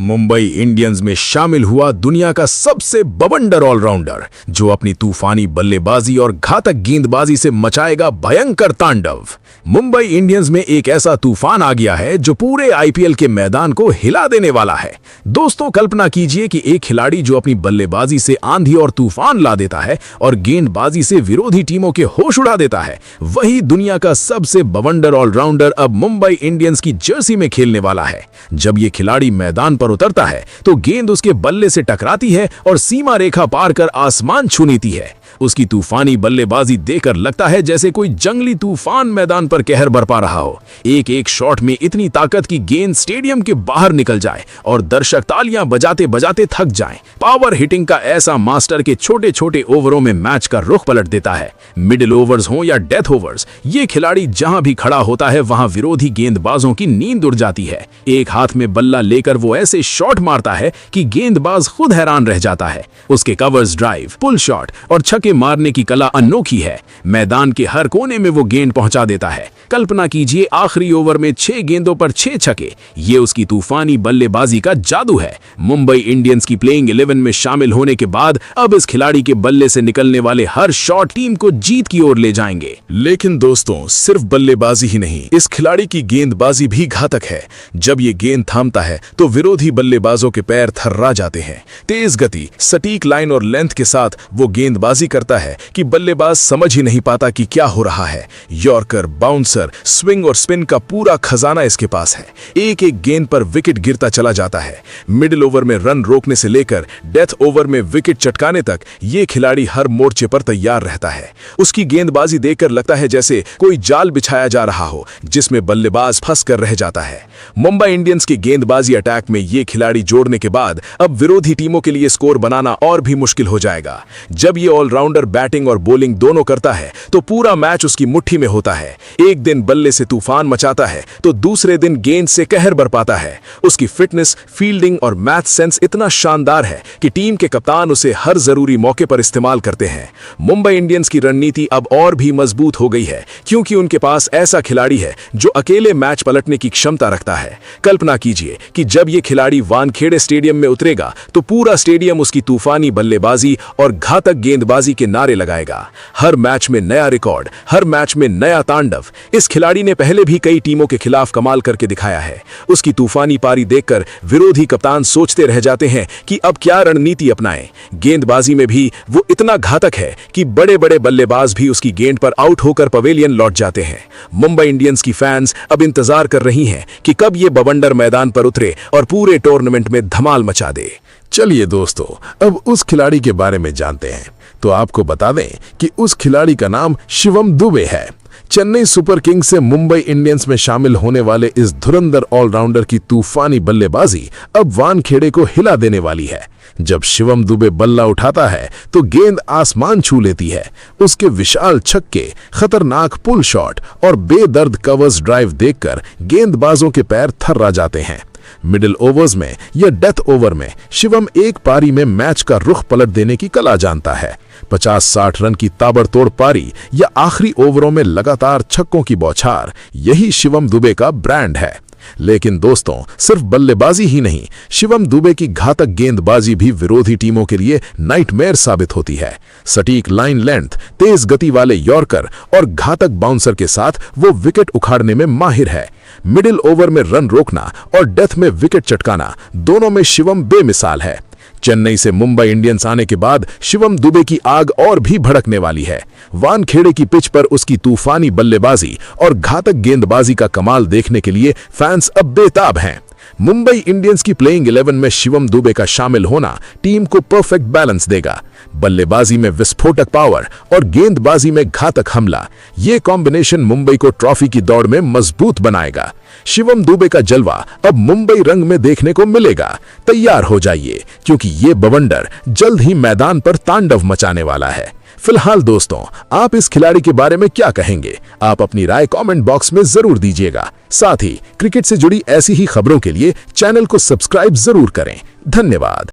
Mumbai Indians में शामिल हुआ दुनिया का सबसे बवंडर ऑलराउंडर, जो अपनी तूफानी बल्लेबाजी और घातक गेंदबाजी से मचाएगा भयंकर तांडव। मुंबई इंडियंस में एक ऐसा तूफान आ गया है जो पूरे आईपीएल के मैदान को हिला देने वाला है। दोस्तों, कल्पना कीजिए कि एक खिलाड़ी जो अपनी बल्लेबाजी से आंधी और तूफान ला देता है और गेंदबाजी से विरोधी टीमों के होश उड़ा देता है, वही दुनिया का सबसे बवंडर ऑलराउंडर अब मुंबई इंडियंस की जर्सी में खेलने वाला है। जब ये खिलाड़ी मैदान पर उतरता है तो गेंद उसके बल्ले से टकराती है और सीमा रेखा पार कर आसमान छू लेती है। उसकी तूफानी बल्लेबाजी देखकर लगता है जैसे कोई जंगली तूफान मैदान पर कहर बरपा रहा हो। एक एक शॉट में इतनी ताकत की गेंद स्टेडियम के बाहर निकल जाए और दर्शक तालियां बजाते बजाते थक जाएं। पावर हिटिंग का ऐसा मास्टर के छोटे छोटे ओवरों में मैच का रुख पलट देता है। मिडिल ओवर्स हो या डेथ ओवर्स, ये खिलाड़ी जहां भी खड़ा होता है वहां विरोधी गेंदबाजों की नींद उड़ जाती है। एक हाथ में बल्ला लेकर वो ऐसे शॉट मारता है कि गेंदबाज खुद हैरान रह जाता है। उसके कवर्स ड्राइव, पुल शॉट और छक्के मारने की कला अनोखी है। मैदान के हर कोने में वो गेंद पहुंचा देता है। कल्पना कीजिए, आखिरी ओवर में 6 गेंदों पर 6 छक्के। ये उसकी तूफानी बल्लेबाजी का जादू है। मुंबई इंडियंस की प्लेइंग 11 में शामिल होने के बाद अब इस खिलाड़ी के बल्ले से निकलने वाले हर शॉट टीम को जीत की ओर ले जाएंगे। लेकिन दोस्तों, सिर्फ बल्लेबाजी ही नहीं, इस खिलाड़ी की गेंदबाजी भी घातक है। जब ये गेंद थामता है तो विरोधी बल्लेबाजों के पैर थर्रा जाते हैं। तेज गति, सटीक लाइन और लेंथ के साथ वो गेंदबाजी करता है कि बल्लेबाज समझ ही नहीं पाता कि क्या हो रहा है। यॉर्कर, बाउंसर, स्विंग और स्पिन का पूरा खजाना इसके पास है। एक एक गेंद पर विकेट गिरता चला जाता है। मिडिल ओवर में रन रोकने से लेकर डेथ ओवर में विकेट चटकाने तक ये खिलाड़ी हर मोर्चे पर तैयार रहता है। उसकी गेंदबाजी देखकर लगता है जैसे कोई जाल बिछाया जा रहा हो जिसमें बल्लेबाज फंस कर रह जाता है। मुंबई इंडियंस के गेंदबाजी अटैक में ये खिलाड़ी जोड़ने के बाद अब विरोधी टीमों के लिए स्कोर बनाना और भी मुश्किल हो जाएगा। जब ये ऑलराउंडर बैटिंग और बॉलिंग दोनों करता है तो पूरा मैच उसकी मुट्ठी में होता है। एक दिन बल्ले से तूफान मचाता है तो दूसरे दिन गेंद से कहर बरपाता है। उसकी फिटनेस, फील्डिंग और मैच सेंस इतना शानदार है कि टीम के कप्तान उसे हर जरूरी मौके पर इस्तेमाल करते हैं। मुंबई इंडियंस की रणनीति अब और भी मजबूत हो गई है क्योंकि उनके पास ऐसा खिलाड़ी है जो अकेले मैच पलटने की क्षमता रखता है। कल्पना कीजिए कि जब ये खिलाड़ी वानखेड़े स्टेडियम में उतरेगा तो पूरा स्टेडियम उसकी तूफानी बल्लेबाजी और घातक गेंदबाजी के नारे लगाएगा। हर मैच में नया रिकॉर्ड, हर मैच में नया तांडव। इस खिलाड़ी ने पहले भी कई टीमों के खिलाफ कमाल करके दिखाया है। उसकी तूफानी पारी देखकर विरोधी कप्तान सोचते रह जाते हैं कि अब क्या रणनीति अपनाएं। गेंदबाजी में भी वो इतना घातक है कि बड़े बड़े बल्लेबाज भी उसकी गेंद पर आउट होकर पवेलियन लौट जाते हैं। मुंबई इंडियंस की फैंस अब इंतजार कर रही हैं कि कब ये बवंडर मैदान पर उतरे और पूरे टूर्नामेंट में धमाल मचा दे। चलिए दोस्तों, अब उस खिलाड़ी के बारे में जानते हैं। तो आपको बता दें कि उस खिलाड़ी का नाम शिवम दुबे है। चेन्नई सुपर किंग्स से मुंबई इंडियंस में शामिल होने वाले इस धुरंधर ऑलराउंडर की तूफानी बल्लेबाजी अब वानखेड़े को हिला देने वाली है। जब शिवम दुबे बल्ला उठाता है तो गेंद आसमान छू लेती है। उसके विशाल छक्के, खतरनाक पुल शॉट और बेदर्द कवर्स ड्राइव देखकर गेंदबाजों के पैर थर्रा जाते हैं। मिडिल ओवर्स में या डेथ ओवर में शिवम एक पारी में मैच का रुख पलट देने की कला जानता है। 50-60 रन की ताबड़तोड़ पारी या आखिरी ओवरों में लगातार छक्कों की बौछार, यही शिवम दुबे का ब्रांड है। लेकिन दोस्तों, सिर्फ बल्लेबाजी ही नहीं, शिवम दुबे की घातक गेंदबाजी भी विरोधी टीमों के लिए नाइटमेयर साबित होती है। सटीक लाइन लेंथ, तेज गति वाले यॉर्कर और घातक बाउंसर के साथ वो विकेट उखाड़ने में माहिर है। मिडिल ओवर में रन रोकना और डेथ में विकेट चटकाना, दोनों में शिवम बेमिसाल है। चेन्नई से मुंबई इंडियंस आने के बाद शिवम दुबे की आग और भी भड़कने वाली है। वानखेड़े की पिच पर उसकी तूफानी बल्लेबाजी और घातक गेंदबाजी का कमाल देखने के लिए फैंस अब बेताब हैं। मुंबई इंडियंस की प्लेइंग 11 में शिवम दुबे का शामिल होना टीम को परफेक्ट बैलेंस देगा। बल्लेबाजी में विस्फोटक पावर और गेंदबाजी में घातक हमला, ये कॉम्बिनेशन मुंबई को ट्रॉफी की दौड़ में मजबूत बनाएगा। शिवम दुबे का जलवा अब मुंबई रंग में देखने को मिलेगा। तैयार हो जाइए क्योंकि ये बवंडर जल्द ही मैदान पर तांडव मचाने वाला है। फिलहाल दोस्तों, आप इस खिलाड़ी के बारे में क्या कहेंगे? आप अपनी राय कमेंट बॉक्स में जरूर दीजिएगा। साथ ही क्रिकेट से जुड़ी ऐसी ही खबरों के लिए चैनल को सब्सक्राइब जरूर करें। धन्यवाद।